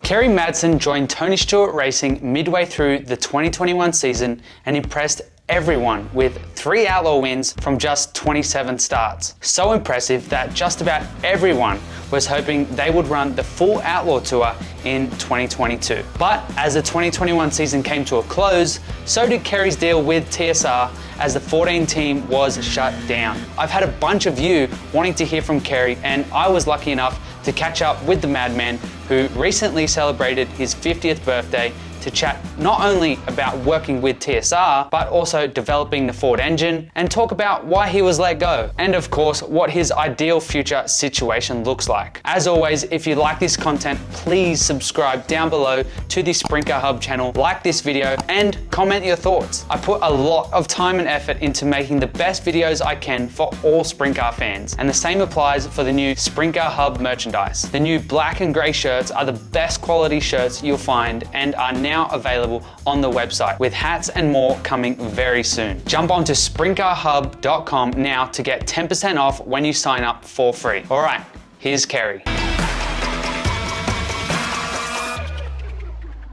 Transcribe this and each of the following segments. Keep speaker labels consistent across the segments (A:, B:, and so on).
A: Kerry Madsen joined Tony Stewart Racing midway through the 2021 season and impressed everyone with 3 Outlaw wins from just 27 starts. So impressive that just about everyone was hoping they would run the full Outlaw Tour in 2022. But as the 2021 season came to a close, so did Kerry's deal with TSR as the 14 team was shut down. I've had a bunch of you wanting to hear from Kerry, and I was lucky enough to catch up with the madman who recently celebrated his 50th birthday to chat not only about working with TSR, but also developing the Ford engine and talk about why he was let go. And of course, what his ideal future situation looks like. As always, if you like this content, please subscribe down below to the Sprint Car Hub channel, like this video and comment your thoughts. I put a lot of time and effort into making the best videos I can for all Sprint Car fans. And the same applies for the new Sprint Car Hub merchandise. The new black and gray shirts are the best quality shirts you'll find and are now available on the website, with hats and more coming very soon. Jump onto sprintcarhub.com now to get 10% off when you sign up for free. All right, here's Kerry.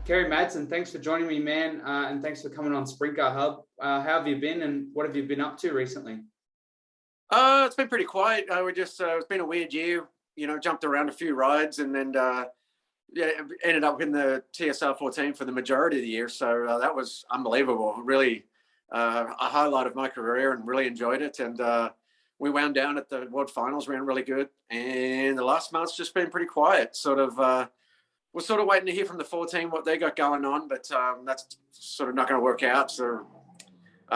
A: Kerry Madsen, thanks for joining me, man, and thanks for coming on Sprint Car Hub. How have you been, and what have you been up to recently?
B: It's been pretty quiet. It's been a weird year. You know, jumped around a few rides, and then ended up in the TSR 14 for the majority of the year. So that was unbelievable. Really a highlight of my career, and really enjoyed it. And we wound down at the World Finals, ran really good. And the last month's just been pretty quiet. We're sort of waiting to hear from the 14 what they got going on, but that's sort of not going to work out. So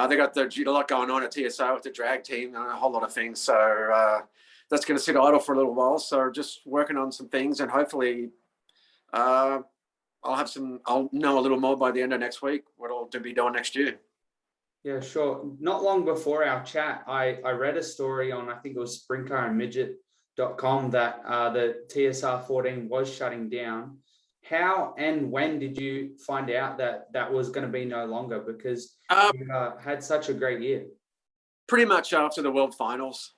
B: they got a lot going on at TSR with the drag team and a whole lot of things. So that's going to sit idle for a little while. So just working on some things, and hopefully I'll know a little more by the end of next week what I'll be doing next year.
A: Yeah, sure. Not long before our chat, I read a story on, I think it was sprintcarandmidget.com, that the TSR 14 was shutting down. How and when did you find out that that was going to be no longer? Because you had such a great year.
B: Pretty much after the World Finals.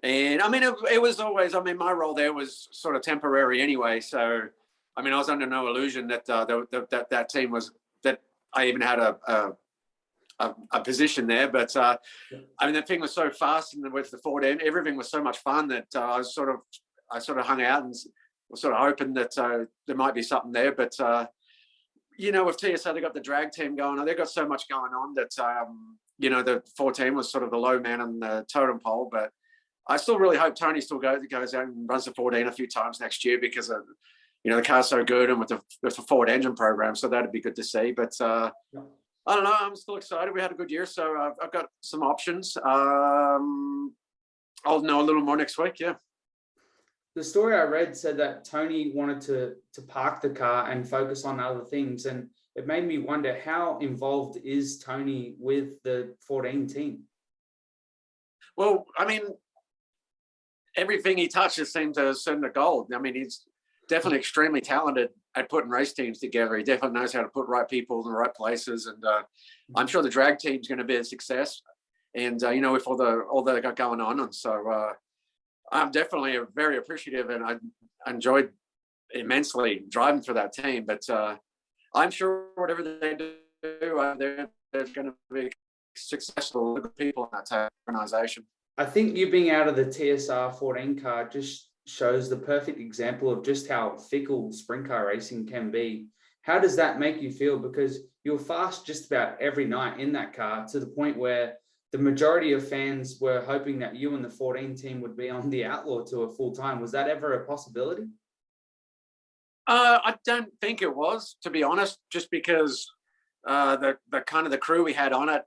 B: And I mean, it was always, my role there was sort of temporary anyway. So, I was under no illusion that that team was, that I even had a position there. But the thing was so fast, and with the Ford end, everything was so much fun that I sort of hung out and was sort of hoping that there might be something there. But with TSA, they got the drag team going on. They've got so much going on that the 14 was sort of the low man on the totem pole. But I still really hope Tony still goes out and runs the 14 a few times next year, because the car's so good, and with the Ford engine program, so that'd be good to see. But I don't know, I'm still excited. We had a good year, so I've got some options. I'll know a little more next week. Yeah.
A: The story I read said that Tony wanted to park the car and focus on other things, and it made me wonder, how involved is Tony with the 14 team?
B: Well, everything he touches seems to send to gold. He's definitely extremely talented at putting race teams together. He definitely knows how to put right people in the right places, and I'm sure the drag team's going to be a success. And with all that got going on, and so I'm definitely very appreciative, and I enjoyed immensely driving for that team. But I'm sure whatever they do, there's going to be successful people in that organization.
A: I think you being out of the TSR 14 car just shows the perfect example of just how fickle sprint car racing can be. How does that make you feel? Because you're fast just about every night in that car, to the point where the majority of fans were hoping that you and the 14 team would be on the Outlaw Tour full time. Was that ever a possibility?
B: I don't think it was, to be honest, just because the kind of the crew we had on it,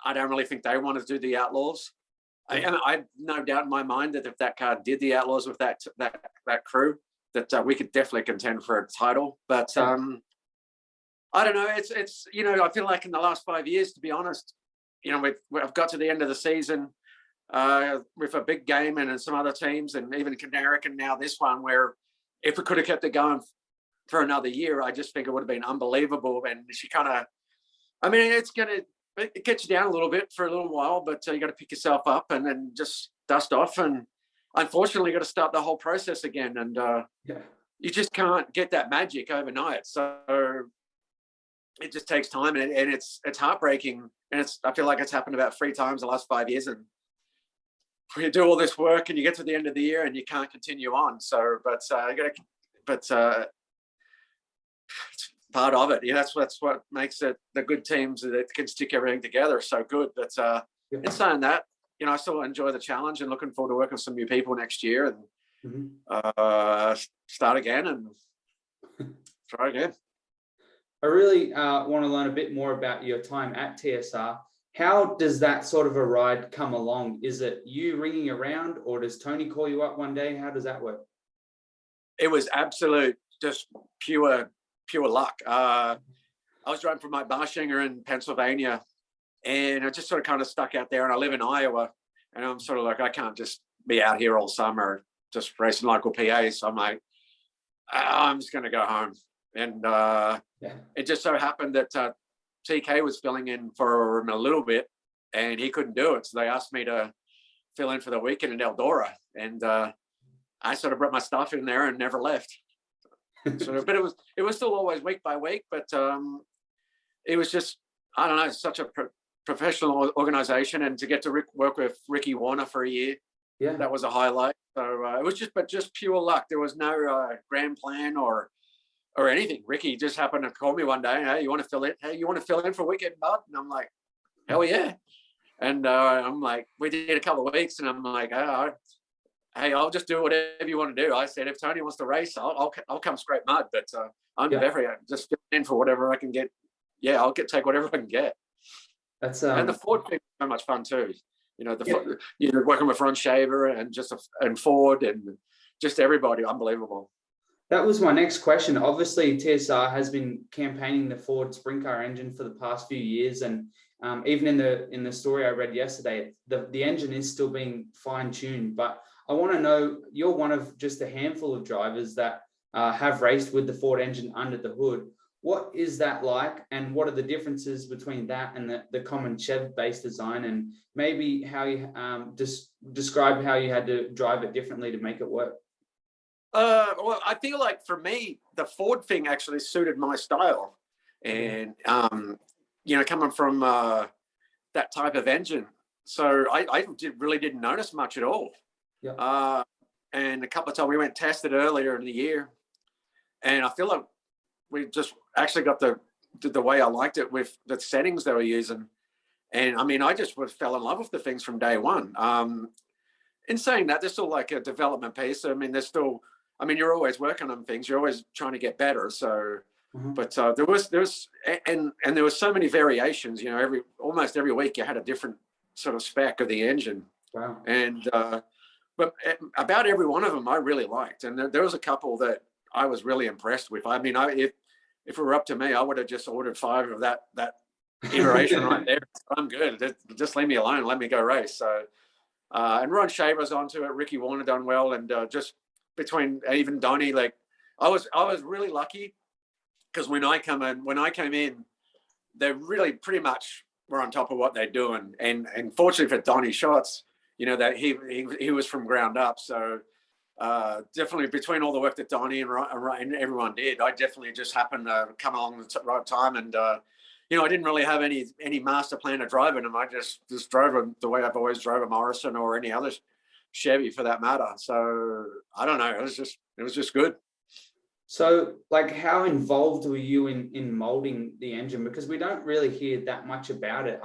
B: I don't really think they wanted to do the Outlaws. I have no doubt in my mind that if that car did the Outlaws with that crew, that we could definitely contend for a title. But I don't know. It's I feel like in the last 5 years, to be honest, I've got to the end of the season with a big game and some other teams, and even Canaric, and now this one, where if we could have kept it going for another year, I just think it would have been unbelievable. And she kind of, it gets you down a little bit for a little while, but you got to pick yourself up and then just dust off. And unfortunately, got to start the whole process again. And you just can't get that magic overnight. So it just takes time, and it's heartbreaking. And I feel like it's happened about 3 times in the last 5 years. And you do all this work and you get to the end of the year and you can't continue on. So, it's part of it. That's what makes it the good teams that can stick everything together so good. But in saying that, I still enjoy the challenge and looking forward to working with some new people next year and start again and try again.
A: I really want to learn a bit more about your time at TSR. How does that sort of a ride come along? Is it you ringing around, or does Tony call you up one day? How does that work?
B: It was absolute, just pure luck. I was driving from my Barshinger in Pennsylvania, and I just sort of kind of stuck out there. And I live in Iowa, and I'm sort of like, I can't just be out here all summer just racing local PAs. So I'm like, I'm just going to go home. And it just so happened that TK was filling in for him a little bit, and he couldn't do it. So they asked me to fill in for the weekend in Eldora, and I sort of brought my stuff in there and never left. So, but it was still always week by week. But it was just, I don't know, such a professional organization, and to get to work with Ricky Warner for a year, that was a highlight. So it was just pure luck. There was no grand plan or anything. Ricky just happened to call me one day. Hey, you want to fill in? Hey, you want to fill in for weekend, bud? And I'm like, hell yeah. And I'm like, we did a couple of weeks, and I'm like, hey, I'll just do whatever you want to do. I said, if Tony wants to race, I'll come scrape mud. But I'm definitely just fill in for whatever I can get. Yeah, I'll take whatever I can get.
A: That's
B: and the Ford thing was so much fun too. Working with Ron Shaver and Ford and just everybody, unbelievable.
A: That was my next question. Obviously, TSR has been campaigning the Ford sprint car engine for the past few years, and even in the story I read yesterday, the engine is still being fine-tuned. But I want to know, you're one of just a handful of drivers that have raced with the Ford engine under the hood. What is that like, and what are the differences between that and the common Chev-based design, and maybe how you describe how you had to drive it differently to make it work?
B: Well, I feel like for me, the Ford thing actually suited my style, and coming from that type of engine, so I really didn't notice much at all. And a couple of times we went tested earlier in the year, and I feel like we just actually got the way I liked it with the settings they were using, and I mean, I just fell in love with the things from day one. In saying that, there's still like a development piece. I mean, you're always working on things. You're always trying to get better. So, but there was so many variations. Almost every week you had a different sort of spec of the engine.
A: Wow.
B: And but about every one of them I really liked, and there was a couple that I was really impressed with. I mean, if it were up to me, I would have just ordered 5 of that iteration right there. I'm good. Just leave me alone. Let me go race. So, and Ron Shaver's onto it. Ricky Warner done well, and just between even Donnie, like I was really lucky, because when I came in, they really pretty much were on top of what they're doing. And fortunately for Donnie Schatz, that he was from ground up. So definitely between all the work that Donnie and everyone did, I definitely just happened to come along the right time. And I didn't really have any master plan of driving them. I just drove them the way I've always drove a Morrison or any other Chevy for that matter. So I don't know. It was just good.
A: So, like, how involved were you in molding the engine? Because we don't really hear that much about it.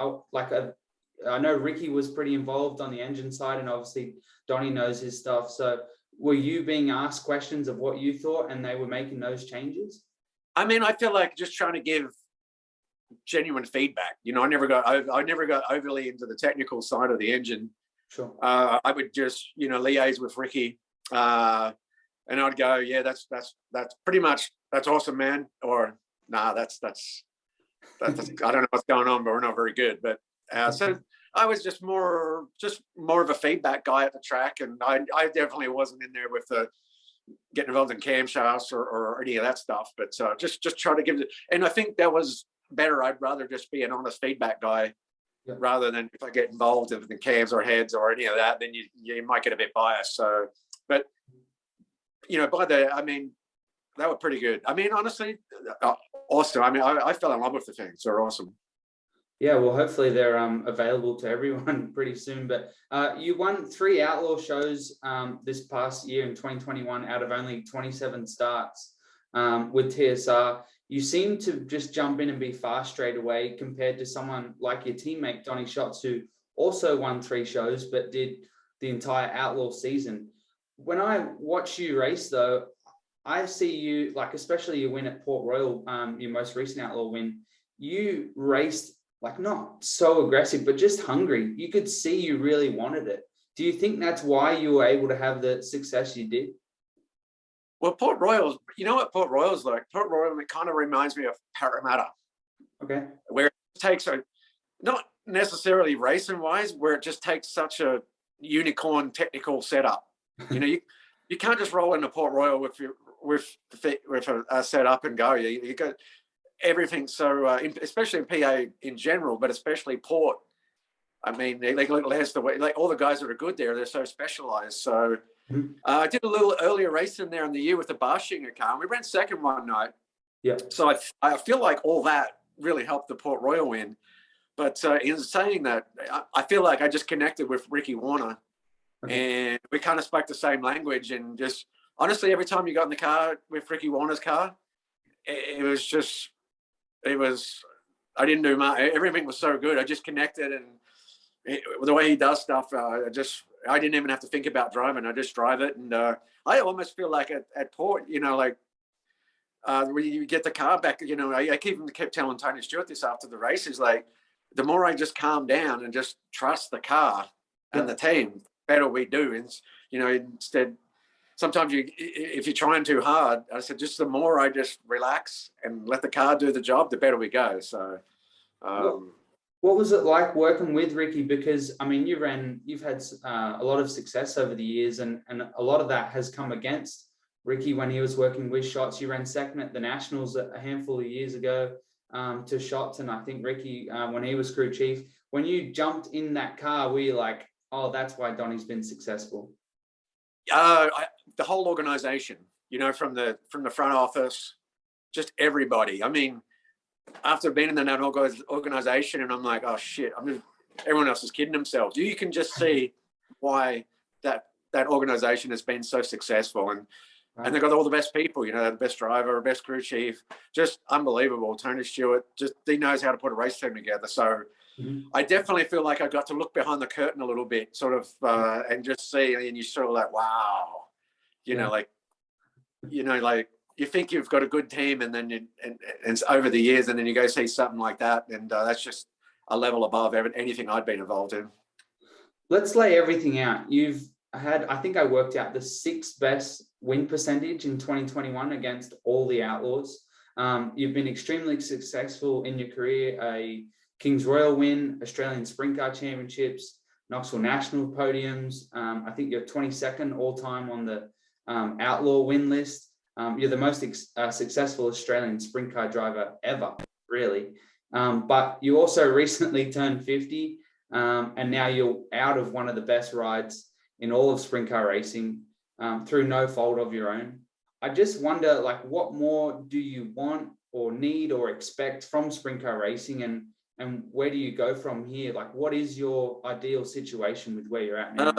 A: I know Ricky was pretty involved on the engine side, and obviously Donnie knows his stuff. So, were you being asked questions of what you thought, and they were making those changes?
B: I mean, I feel like just trying to give genuine feedback. I never got overly into the technical side of the engine.
A: Sure.
B: I would just, liaise with Ricky, and I'd go, yeah, that's pretty much, that's awesome, man. Or nah, that's I don't know what's going on, but we're not very good. But so I was just more of a feedback guy at the track, and I definitely wasn't in there with the getting involved in camshafts or any of that stuff. But just try to give it, and I think that was better. I'd rather just be an honest feedback guy. Yeah. Rather than if I get involved in the cams or heads or any of that, then you might get a bit biased. So, but they were pretty good. I mean, honestly, awesome. I mean, I fell in love with the things. They're awesome.
A: Yeah, well, hopefully they're available to everyone pretty soon. But you won 3 outlaw shows this past year in 2021 out of only 27 starts with TSR. You seem to just jump in and be fast straight away compared to someone like your teammate, Donny Schatz, who also won 3 shows but did the entire outlaw season. When I watch you race, though, I see you, like, especially your win at Port Royal, your most recent outlaw win, you raced like not so aggressive, but just hungry. You could see you really wanted it. Do you think that's why you were able to have the success you did?
B: Well, Port Royal, you know what Port Royal's like? Port Royal, it kind of reminds me of Parramatta.
A: Okay.
B: Where it takes not necessarily racing wise, where it just takes such a unicorn technical setup. You know, you can't just roll into Port Royal with a setup and go. You got everything. So especially in PA in general, but especially Port. I mean, like all the guys that are good there, they're so specialized. So I did a little earlier racing there in the year with the Barshinger car, and we ran second one night.
A: Yeah.
B: So I feel like all that really helped the Port Royal win. But in saying that, I feel like I just connected with Ricky Warner, and we kind of spoke the same language. And just honestly, every time you got in the car with Ricky Warner's car, it was I didn't do much. Everything was so good. I just connected, and the way he does stuff, I didn't even have to think about driving. I just drive it, and I almost feel like at Port, you know, like when you get the car back, you know, I kept telling Tony Stewart this after the race, is like, the more I just calm down and just trust the car and the team, the better we do. And, you know, instead, sometimes if you're trying too hard, I said, just the more I just relax and let the car do the job, the better we go. So,
A: what was it like working with Ricky? Because, I mean, you've had a lot of success over the years, and a lot of that has come against Ricky when he was working with Schatz. You ran second at the Nationals a handful of years ago to Schatz, and I think Ricky, when he was crew chief. When you jumped in that car, were you like, oh, that's why Donny's been successful?
B: The whole organization, you know, from the front office, just everybody. I mean, after being in that organization, and I'm like, oh shit, everyone else is kidding themselves. You can just see why that organization has been so successful, and they've got all the best people, you know, the best driver, best crew chief, just unbelievable. Tony Stewart, he knows how to put a race team together. So I definitely feel like I got to look behind the curtain a little bit, sort of, and just see, and you sort of like, wow, you know, like you think you've got a good team, and then and it's over the years, and then you go see something like that, and that's just a level above anything I'd been involved in.
A: Let's lay everything out. You've had, I think I worked out the 6th best win percentage in 2021 against all the outlaws. You've been extremely successful in your career, a Kings Royal win, Australian Sprint Car Championships, Knoxville National podiums. I think you're 22nd all time on the outlaw win list. You're the most successful Australian sprint car driver ever, really. But you also recently turned 50, and now you're out of one of the best rides in all of sprint car racing through no fault of your own. I just wonder, like, what more do you want or need or expect from sprint car racing, and where do you go from here? Like, what is your ideal situation with where you're at now?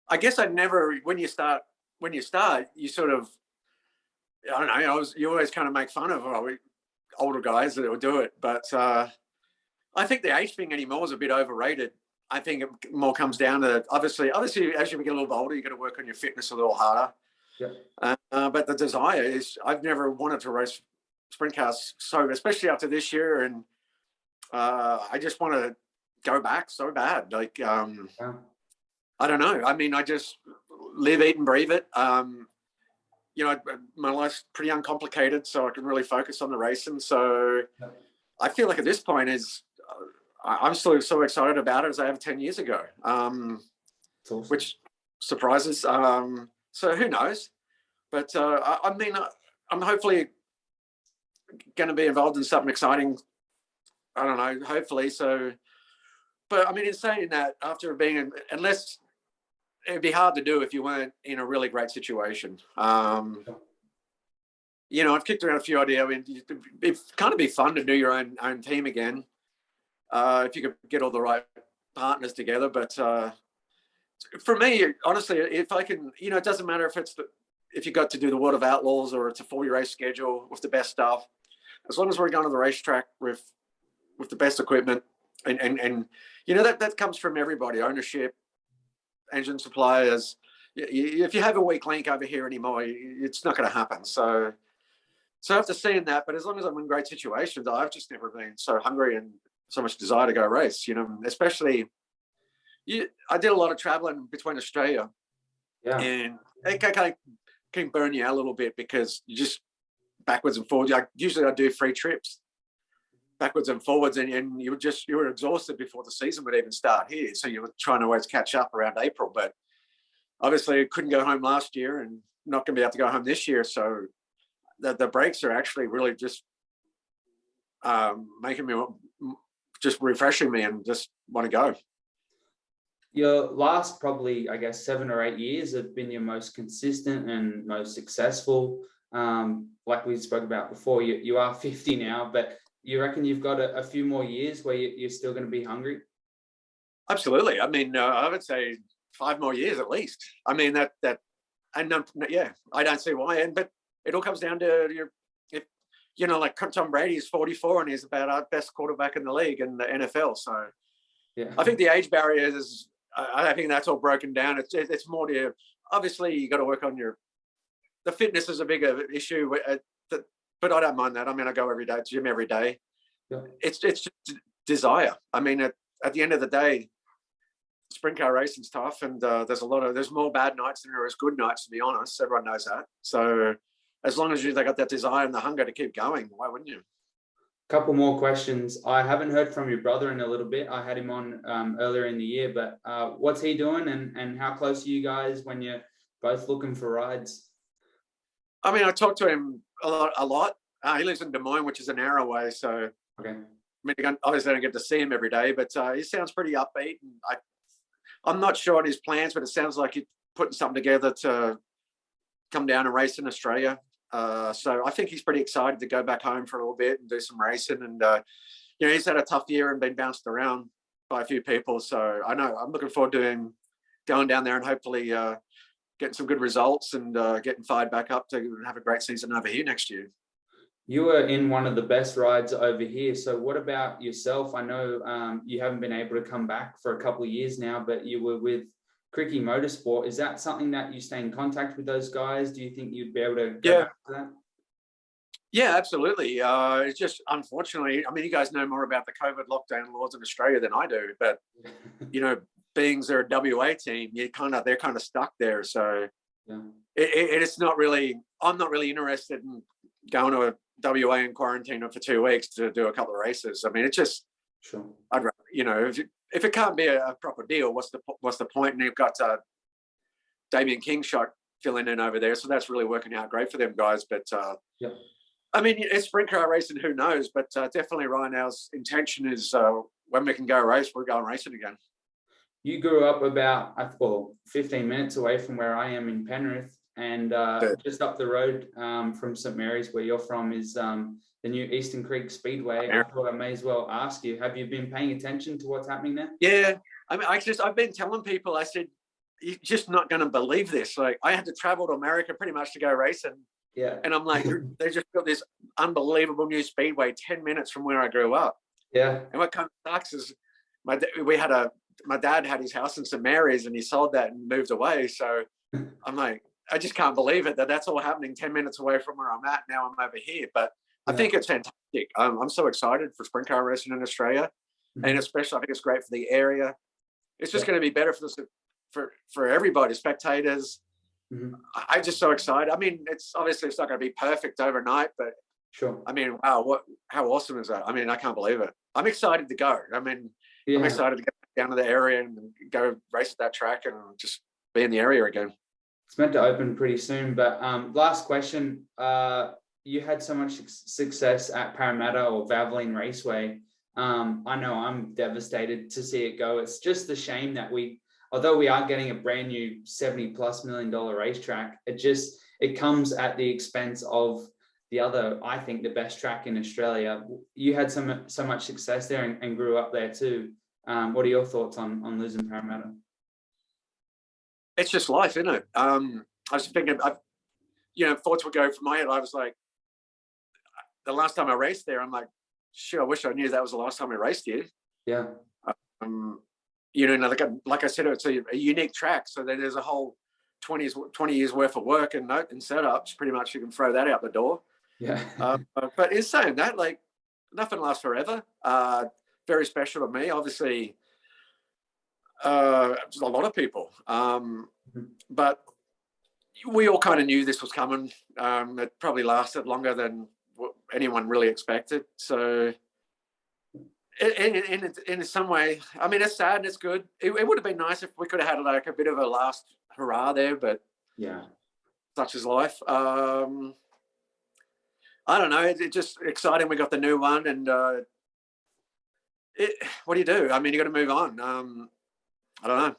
B: I guess when you start, you sort of, I don't know, you always kind of make fun of older guys that will do it. But I think the age thing anymore is a bit overrated. I think it more comes down to, obviously, as you get a little older, you got to work on your fitness a little harder. Yeah. But the desire is, I've never wanted to race sprint cars, so especially after this year, and I just want to go back so bad. Like, I don't know. I mean, I just live, eat, and breathe it. You know, my life's pretty uncomplicated, so I can really focus on the racing. So I feel like at this point I'm still so excited about it as I have 10 years ago, awesome. Which surprises. So who knows? But I mean, I'm hopefully going to be involved in something exciting. I don't know, hopefully. So, but I mean, in saying that, after being, unless it'd be hard to do if you weren't in a really great situation. I've kicked around a few ideas. I mean, it'd kind of be fun to do your own team again, if you could get all the right partners together. But for me, honestly, if I can, it doesn't matter if you got to do the World of Outlaws or it's a 40 race schedule with the best stuff, as long as we're going to the racetrack with the best equipment, and that comes from everybody, ownership, engine suppliers. If you have a weak link over here anymore, it's not going to happen. So after seeing that, but as long as I'm in great situations, I've just never been so hungry and so much desire to go race. Especially I did a lot of traveling between Australia, and it can burn you out a little bit because you just backwards and forwards. Usually I do 3 trips backwards and forwards, and you were exhausted before the season would even start here. So you were trying to always catch up around April, but obviously I couldn't go home last year and not going to be able to go home this year. So the breaks are actually really just making me, just refreshing me and just want to go.
C: Your last probably, I guess, 7 or 8 years have been your most consistent and most successful. Like we spoke about before, you are 50 now, but you reckon you've got a few more years where you're still going to be hungry?
B: Absolutely. I mean, I would say 5 more years at least. I mean, and I don't see why. But it all comes down to like Tom Brady is 44 and he's about our best quarterback in the league in the NFL. So yeah, I think the age barrier is, I think that's all broken down. It's more to, obviously you got to work on the fitness is a bigger issue, but I don't mind that. I mean, I go every day, gym every day. Yeah. It's just desire. I mean, at the end of the day, sprint car racing's tough, and there's more bad nights than there is good nights, to be honest. Everyone knows that. So as long as they got that desire and the hunger to keep going, why wouldn't you?
C: Couple more questions. I haven't heard from your brother in a little bit. I had him on earlier in the year, but what's he doing, and how close are you guys when you're both looking for rides?
B: I mean, I talk to him a lot. He lives in Des Moines, which is an hour away. So, okay. I mean, obviously I don't get to see him every day, but he sounds pretty upbeat. And I'm not sure on his plans, but it sounds like he's putting something together to come down and race in Australia. So I think he's pretty excited to go back home for a little bit and do some racing. And, he's had a tough year and been bounced around by a few people. So I know I'm looking forward to him going down there and hopefully getting some good results and getting fired back up to have a great season over here next year.
C: You were in one of the best rides over here. So what about yourself? I know you haven't been able to come back for a couple of years now, but you were with Cricky Motorsport. Is that something that you stay in contact with those guys? Do you think you'd be able to go back to that?
B: Yeah, absolutely. It's just, unfortunately, I mean, you guys know more about the COVID lockdown laws in Australia than I do, but, being they're a WA team, they're kind of stuck there. So yeah. It's not really, I'm not really interested in going to a WA in quarantine for 2 weeks to do a couple of races. I mean, it's just, sure. I'd rather, if it can't be a proper deal, what's the point? And you've got Damien Kingshot filling in over there, so that's really working out great for them guys. But yeah. I mean, it's sprint car racing, who knows? But definitely right now's intention is when we can go race, we're going racing again.
C: You grew up about 15 minutes away from where I am in Penrith, and just up the road from St Mary's, where you're from, is the new Eastern Creek Speedway. I thought I may as well ask you, have you been paying attention to what's happening there?
B: Yeah, I mean, I've been telling people, I said, you're just not going to believe this. Like, I had to travel to America pretty much to go racing. Yeah. And I'm like, they just got this unbelievable new speedway 10 minutes from where I grew up. Yeah. And what kind of sucks is my dad had his house in St Mary's and he sold that and moved away. So I'm like, I just can't believe it that's all happening 10 minutes away from where I'm at. Now I'm over here. But I think it's fantastic. I'm so excited for sprint car racing in Australia. Mm-hmm. And especially I think it's great for the area. It's just going to be better for everybody, spectators. Mm-hmm. I'm just so excited. I mean, it's not going to be perfect overnight, but sure. I mean, wow, how awesome is that? I mean, I can't believe it. I'm excited to go. I mean, I'm excited to get down to the area and go race at that track and just be in the area again.
C: It's meant to open pretty soon, but last question. You had so much success at Parramatta or Valvoline Raceway. I know I'm devastated to see it go. It's just a shame that although we are getting a brand new $70+ million racetrack, it comes at the expense of the other, I think, the best track in Australia. You had so much success there and grew up there too. What are your thoughts on losing Parramatta?
B: It's just life, isn't it? I was thinking, thoughts would go from my head. I was like, the last time I raced there, I'm like, shit, I wish I knew that was the last time I raced here.
C: Yeah.
B: Like I said, it's a unique track. So then there's a whole 20 years worth of work and setups. Pretty much you can throw that out the door.
C: Yeah.
B: But in saying that, like, nothing lasts forever. Very special to me, obviously. A lot of people. But we all kind of knew this was coming. It probably lasted longer than what anyone really expected. So in some way, I mean, it's sad and it's good. It would have been nice if we could have had like a bit of a last hurrah there, but
C: yeah,
B: such is life. I don't know. It's just exciting. We got the new one, and what do you do? I mean, you got to move on. I don't know.